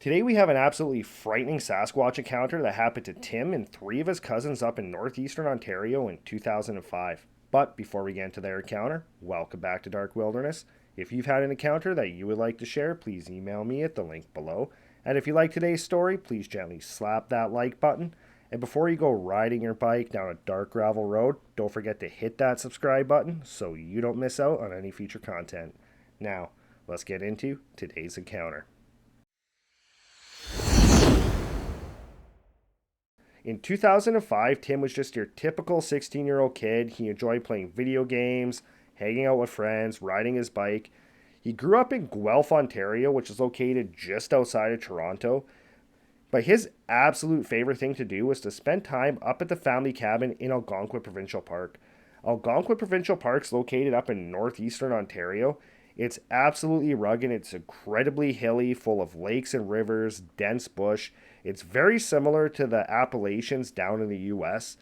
Today we have an absolutely frightening Sasquatch encounter that happened to Tim and three of his cousins up in northeastern Ontario in 2005. But before we get into their encounter, welcome back to Dark Wilderness. If you've had an encounter that you would like to share, please email me at the link below. And if you like today's story, please gently slap that like button. And before you go riding your bike down a dark gravel road, don't forget to hit that subscribe button so you don't miss out on any future content. Now, let's get into today's encounter. In 2005, Tim was just your typical 16-year-old kid. He enjoyed playing video games, hanging out with friends, riding his bike. He grew up in Guelph, Ontario, which is located just outside of Toronto. But his absolute favorite thing to do was to spend time up at the family cabin in Algonquin Provincial Park. Algonquin Provincial Park is located up in northeastern Ontario. It's absolutely rugged. It's incredibly hilly, full of lakes and rivers, dense bush. It's very similar to the Appalachians down in the US.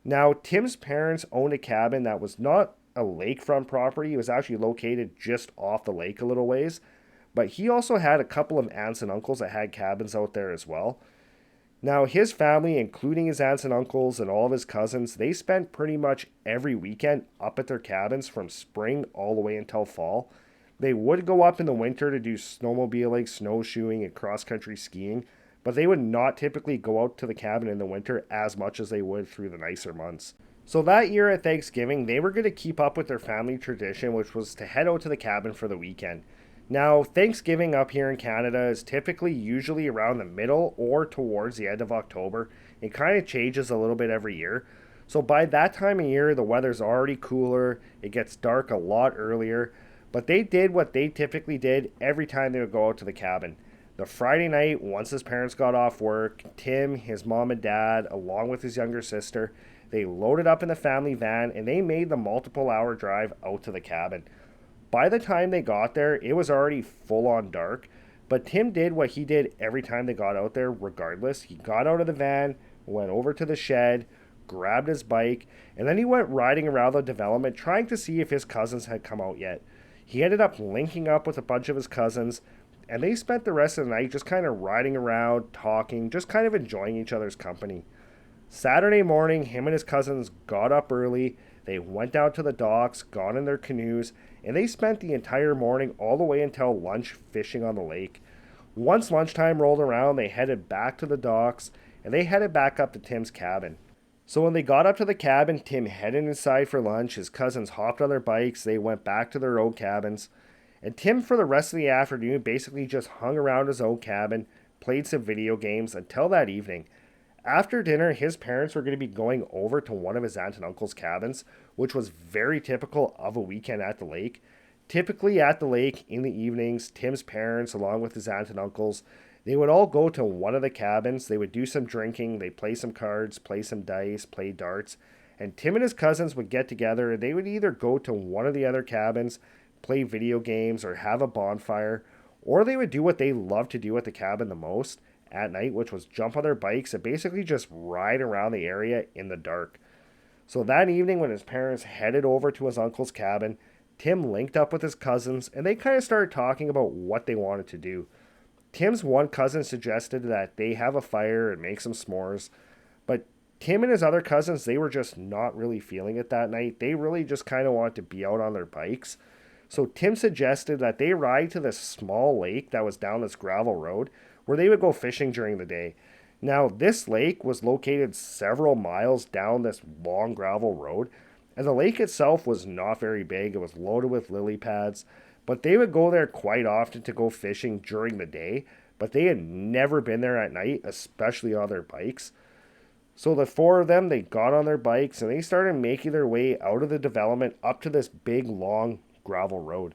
Now, Tim's parents owned a cabin that was not a lakefront property. It was actually located just off the lake a little ways. But he also had a couple of aunts and uncles that had cabins out there as well. Now, his family, including his aunts and uncles and all of his cousins, they spent pretty much every weekend up at their cabins from spring all the way until fall. They would go up in the winter to do snowmobiling, snowshoeing, and cross-country skiing, but they would not typically go out to the cabin in the winter as much as they would through the nicer months. So that year at Thanksgiving, they were going to keep up with their family tradition, which was to head out to the cabin for the weekend. Now, Thanksgiving up here in Canada is typically usually around the middle or towards the end of October. It kind of changes a little bit every year. So by that time of year, the weather's already cooler. It gets dark a lot earlier. But they did what they typically did every time they would go out to the cabin. The Friday night, once his parents got off work, Tim, his mom and dad, along with his younger sister, they loaded up in the family van and they made the multiple hour drive out to the cabin. By the time they got there, it was already full on dark, but Tim did what he did every time they got out there regardless. He got out of the van, went over to the shed, grabbed his bike, and then he went riding around the development trying to see if his cousins had come out yet. He ended up linking up with a bunch of his cousins, and they spent the rest of the night just kind of riding around, talking, just kind of enjoying each other's company. Saturday morning, him and his cousins got up early. They went down to the docks, got in their canoes, and they spent the entire morning all the way until lunch fishing on the lake. Once lunchtime rolled around, they headed back to the docks, and they headed back up to Tim's cabin. So when they got up to the cabin, Tim headed inside for lunch. His cousins hopped on their bikes. They went back to their own cabins. And Tim, for the rest of the afternoon, basically just hung around his own cabin, played some video games until that evening. After dinner, his parents were going to be going over to one of his aunt and uncle's cabins, which was very typical of a weekend at the lake. Typically at the lake in the evenings, Tim's parents, along with his aunt and uncles, they would all go to one of the cabins. They would do some drinking, they'd play some cards, play some dice, play darts, and Tim and his cousins would get together and they would either go to one of the other cabins, play video games, or have a bonfire, or they would do what they loved to do at the cabin the most at night, which was jump on their bikes and basically just ride around the area in the dark. So that evening, when his parents headed over to his uncle's cabin, Tim linked up with his cousins and they kind of started talking about what they wanted to do. Tim's one cousin suggested that they have a fire and make some s'mores, but Tim and his other cousins, they were just not really feeling it that night. They really just kind of wanted to be out on their bikes. So Tim suggested that they ride to this small lake that was down this gravel road where they would go fishing during the day. Now, this lake was located several miles down this long gravel road, and the lake itself was not very big. It was loaded with lily pads, but they would go there quite often to go fishing during the day, but they had never been there at night, especially on their bikes. So the four of them, they got on their bikes and they started making their way out of the development up to this big, long gravel road.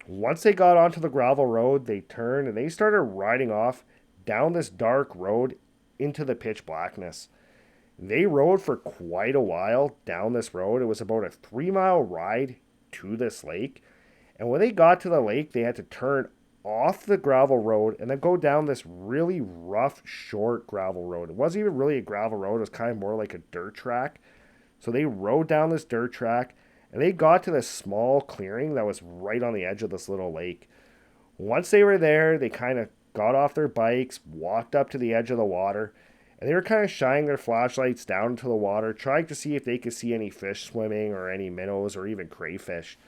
Once they got onto the gravel road, they turned and they started riding off down this dark road into the pitch blackness. They rode for quite a while down this road. It was about a 3-mile ride to this lake. And when they got to the lake, they had to turn off the gravel road and then go down this really rough, short gravel road. It wasn't even really a gravel road. It was kind of more like a dirt track. So they rode down this dirt track and they got to this small clearing that was right on the edge of this little lake. Once they were there, they kind of got off their bikes, walked up to the edge of the water, and they were kind of shining their flashlights down into the water, trying to see if they could see any fish swimming or any minnows or even crayfish.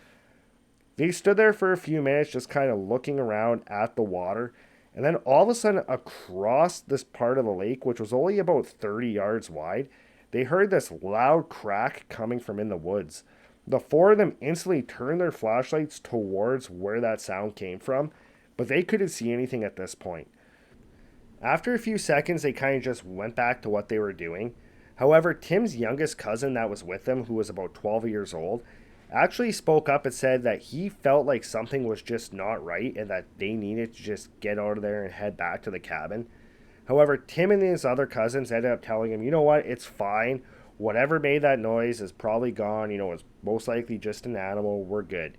They stood there for a few minutes just kind of looking around at the water, and then all of a sudden, across this part of the lake, which was only about 30 yards wide, they heard this loud crack coming from in the woods. The four of them instantly turned their flashlights towards where that sound came from, but they couldn't see anything at this point. After a few seconds, they kind of just went back to what they were doing. However, Tim's youngest cousin that was with them, who was about 12 years old, actually spoke up and said that he felt like something was just not right and that they needed to just get out of there and head back to the cabin. However, Tim and his other cousins ended up telling him, you know what, it's fine. Whatever made that noise is probably gone. It's most likely just an animal. We're good.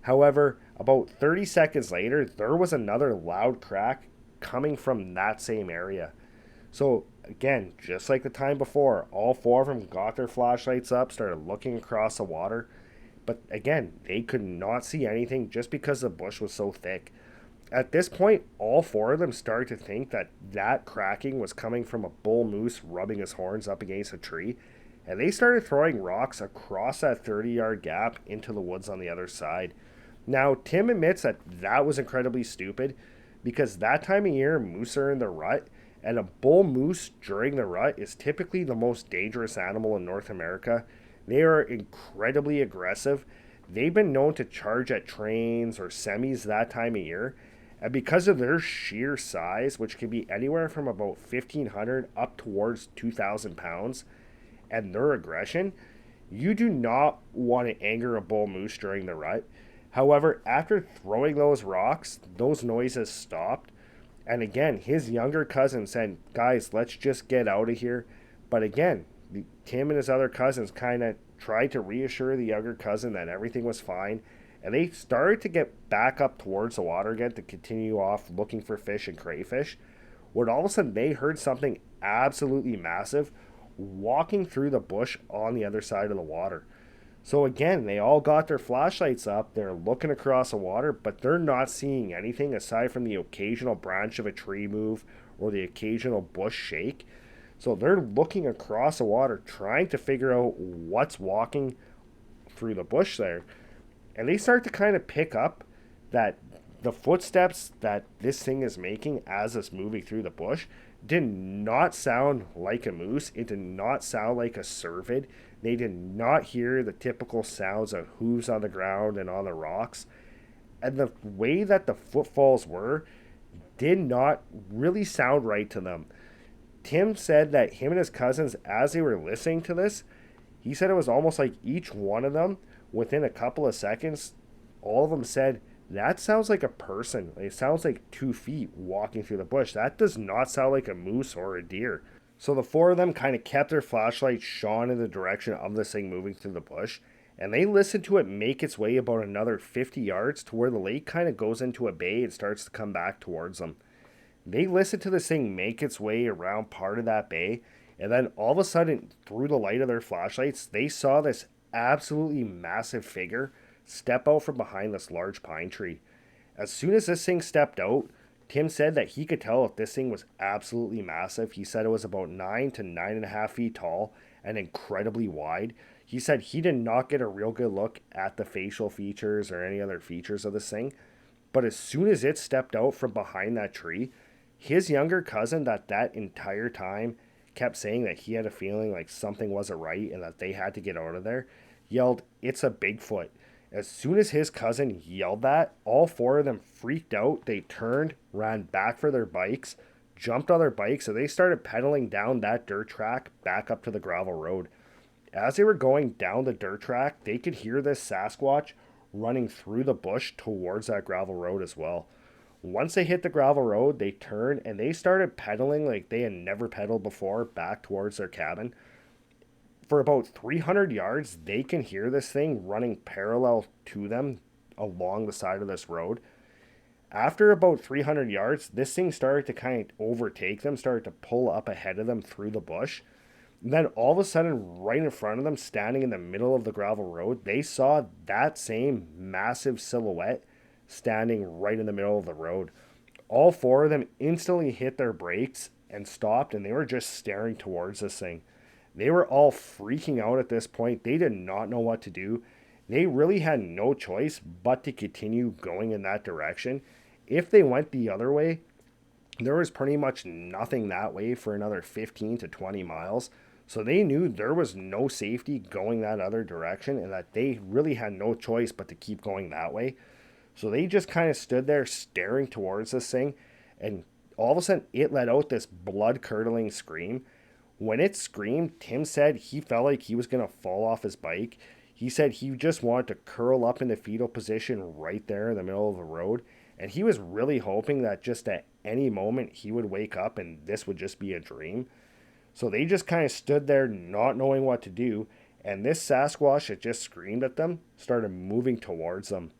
However, about 30 seconds later, there was another loud crack coming from that same area. So, again, just like the time before, all four of them got their flashlights up, started looking across the water. But again, they could not see anything just because the bush was so thick. At this point, all four of them started to think that that cracking was coming from a bull moose rubbing his horns up against a tree, and they started throwing rocks across that 30-yard gap into the woods on the other side. Now, Tim admits that that was incredibly stupid because that time of year, moose are in the rut, and a bull moose during the rut is typically the most dangerous animal in North America. They are incredibly aggressive. They've been known to charge at trains or semis that time of year. And because of their sheer size, which can be anywhere from about 1,500 up towards 2,000 pounds, and their aggression, you do not want to anger a bull moose during the rut. However, after throwing those rocks, those noises stopped. And again, his younger cousin said, guys, let's just get out of here. But again, Tim and his other cousins kind of tried to reassure the younger cousin that everything was fine. And they started to get back up towards the water again to continue off looking for fish and crayfish. When all of a sudden they heard something absolutely massive walking through the bush on the other side of the water. So again, they all got their flashlights up. They're looking across the water, but they're not seeing anything aside from the occasional branch of a tree move or the occasional bush shake. So they're looking across the water, trying to figure out what's walking through the bush there. And they start to kind of pick up that the footsteps that this thing is making as it's moving through the bush did not sound like a moose. It did not sound like a cervid. They did not hear the typical sounds of hooves on the ground and on the rocks. And the way that the footfalls were did not really sound right to them. Tim said that him and his cousins, as they were listening to this, he said it was almost like each one of them, within a couple of seconds, all of them said, that sounds like a person. It sounds like 2 feet walking through the bush. That does not sound like a moose or a deer. So the four of them kind of kept their flashlights shone in the direction of this thing moving through the bush, and they listened to it make its way about another 50 yards to where the lake kind of goes into a bay and starts to come back towards them. They listened to this thing make its way around part of that bay, and then all of a sudden, through the light of their flashlights, they saw this absolutely massive figure step out from behind this large pine tree. As soon as this thing stepped out, Tim said that he could tell if this thing was absolutely massive. He said it was about 9 to 9.5 feet tall and incredibly wide. He said he did not get a real good look at the facial features or any other features of this thing. But as soon as it stepped out from behind that tree, his younger cousin that entire time kept saying that he had a feeling like something wasn't right and that they had to get out of there, yelled, "It's a Bigfoot." As soon as his cousin yelled that, all four of them freaked out. They turned, ran back for their bikes, jumped on their bikes, and they started pedaling down that dirt track back up to the gravel road. As they were going down the dirt track, they could hear this Sasquatch running through the bush towards that gravel road as well. Once they hit the gravel road, they turned and they started pedaling like they had never pedaled before back towards their cabin. For about 300 yards, they can hear this thing running parallel to them along the side of this road. After about 300 yards, this thing started to kind of overtake them, started to pull up ahead of them through the bush. And then all of a sudden, right in front of them, standing in the middle of the gravel road, they saw that same massive silhouette standing right in the middle of the road. All four of them instantly hit their brakes and stopped, and they were just staring towards this thing. They were all freaking out at this point. They did not know what to do. They really had no choice but to continue going in that direction. If they went the other way, there was pretty much nothing that way for another 15 to 20 miles. So they knew there was no safety going that other direction and that they really had no choice but to keep going that way. So they just kind of stood there staring towards this thing, and all of a sudden it let out this blood curdling scream. When it screamed, Tim said he felt like he was going to fall off his bike. He said he just wanted to curl up in the fetal position right there in the middle of the road. And he was really hoping that just at any moment he would wake up and this would just be a dream. So they just kind of stood there not knowing what to do. And this Sasquatch that just screamed at them started moving towards them.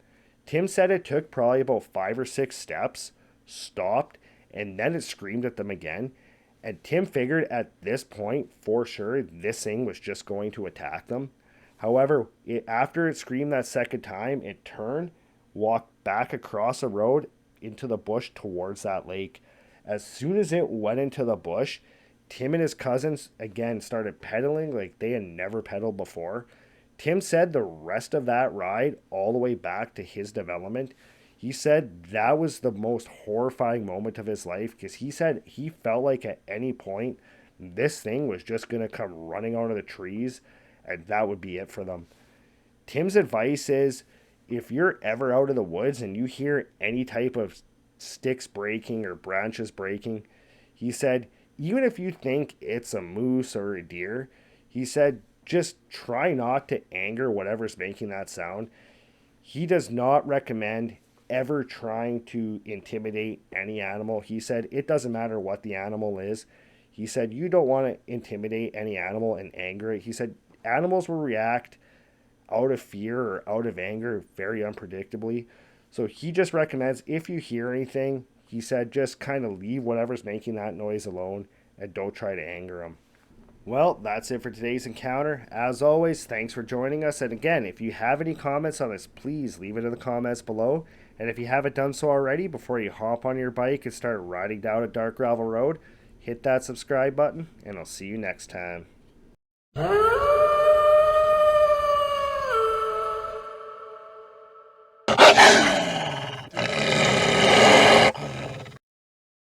Tim said it took probably about 5 or 6 steps, stopped, and then it screamed at them again. And Tim figured at this point, for sure, this thing was just going to attack them. However, after it screamed that second time, it turned, walked back across the road into the bush towards that lake. As soon as it went into the bush, Tim and his cousins again started pedaling like they had never pedaled before. Tim said the rest of that ride, all the way back to his development, he said that was the most horrifying moment of his life because he said he felt like at any point this thing was just going to come running out of the trees and that would be it for them. Tim's advice is if you're ever out of the woods and you hear any type of sticks breaking or branches breaking, he said, even if you think it's a moose or a deer, he said, just try not to anger whatever's making that sound. He does not recommend ever trying to intimidate any animal. He said it doesn't matter what the animal is. He said you don't want to intimidate any animal and anger it. He said animals will react out of fear or out of anger very unpredictably. So he just recommends if you hear anything, he said just kind of leave whatever's making that noise alone and don't try to anger them. Well, that's it for today's encounter. As always, thanks for joining us. And again, if you have any comments on this, please leave it in the comments below. And if you haven't done so already, before you hop on your bike and start riding down a dark gravel road, hit that subscribe button, and I'll see you next time.